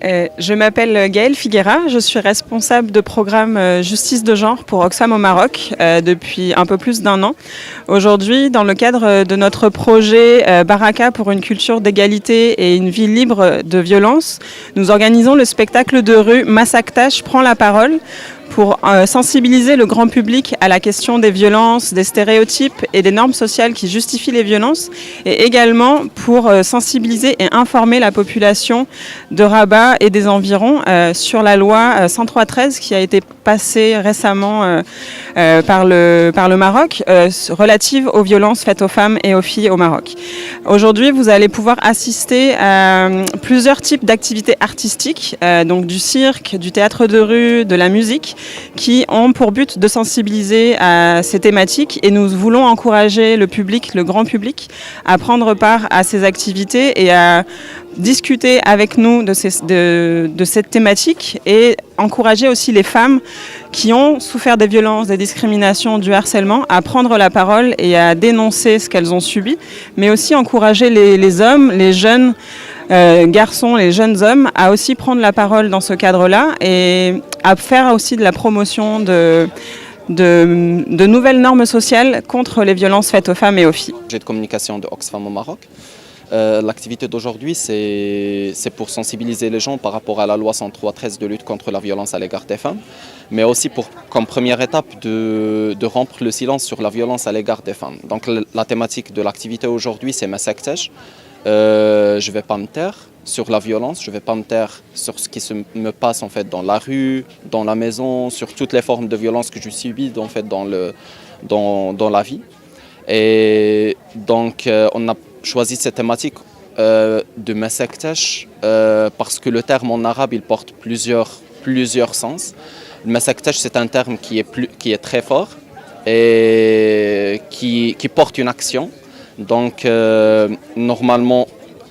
Je m'appelle Gaëlle Figuera, je suis responsable de programme justice de genre pour Oxfam au Maroc depuis un peu plus d'1 an. Aujourd'hui, dans le cadre de notre projet Baraka pour une culture d'égalité et une vie libre de violence, nous organisons le spectacle de rue Massaktash prend la parole pour sensibiliser le grand public à la question des violences, des stéréotypes et des normes sociales qui justifient les violences, et également pour sensibiliser et informer la population de Rabat et des environs sur la loi 103/13 qui a été passée récemment par le Maroc relative aux violences faites aux femmes et aux filles au Maroc. Aujourd'hui, vous allez pouvoir assister à plusieurs types d'activités artistiques, donc du cirque, du théâtre de rue, de la musique, qui ont pour but de sensibiliser à ces thématiques, et nous voulons encourager le public, le grand public, à prendre part à ces activités et à discuter avec nous de cette thématique, et encourager aussi les femmes qui ont souffert des violences, des discriminations, du harcèlement, à prendre la parole et à dénoncer ce qu'elles ont subi, mais aussi encourager les hommes, les jeunes garçons, les jeunes hommes à aussi prendre la parole dans ce cadre-là, et à faire aussi de la promotion de nouvelles normes sociales contre les violences faites aux femmes et aux filles. J'ai de communication de Oxfam au Maroc. L'activité d'aujourd'hui, c'est pour sensibiliser les gens par rapport à la loi 103/13 de lutte contre la violence à l'égard des femmes, mais aussi comme première étape de rompre le silence sur la violence à l'égard des femmes. Donc la thématique de l'activité aujourd'hui, c'est Massaktash. Je ne vais pas me taire sur la violence, je ne vais pas me taire sur ce qui me passe en fait dans la rue, dans la maison, sur toutes les formes de violence que je subis en fait dans la vie. Et donc on a choisi cette thématique de Massaktash parce que le terme en arabe il porte plusieurs sens. Le Massaktash, c'est un terme qui est très fort et qui porte une action. Donc normalement,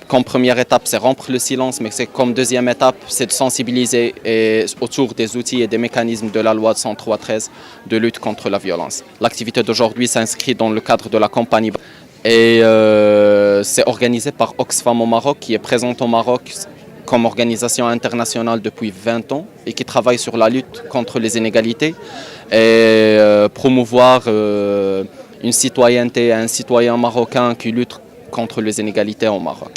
comme première étape, c'est rompre le silence, mais c'est comme deuxième étape, c'est de sensibiliser autour des outils et des mécanismes de la loi 103/13 de lutte contre la violence. L'activité d'aujourd'hui s'inscrit dans le cadre de la campagne et c'est organisé par Oxfam au Maroc, qui est présente au Maroc comme organisation internationale depuis 20 ans et qui travaille sur la lutte contre les inégalités et promouvoir une citoyenneté, un citoyen marocain qui lutte contre les inégalités au Maroc.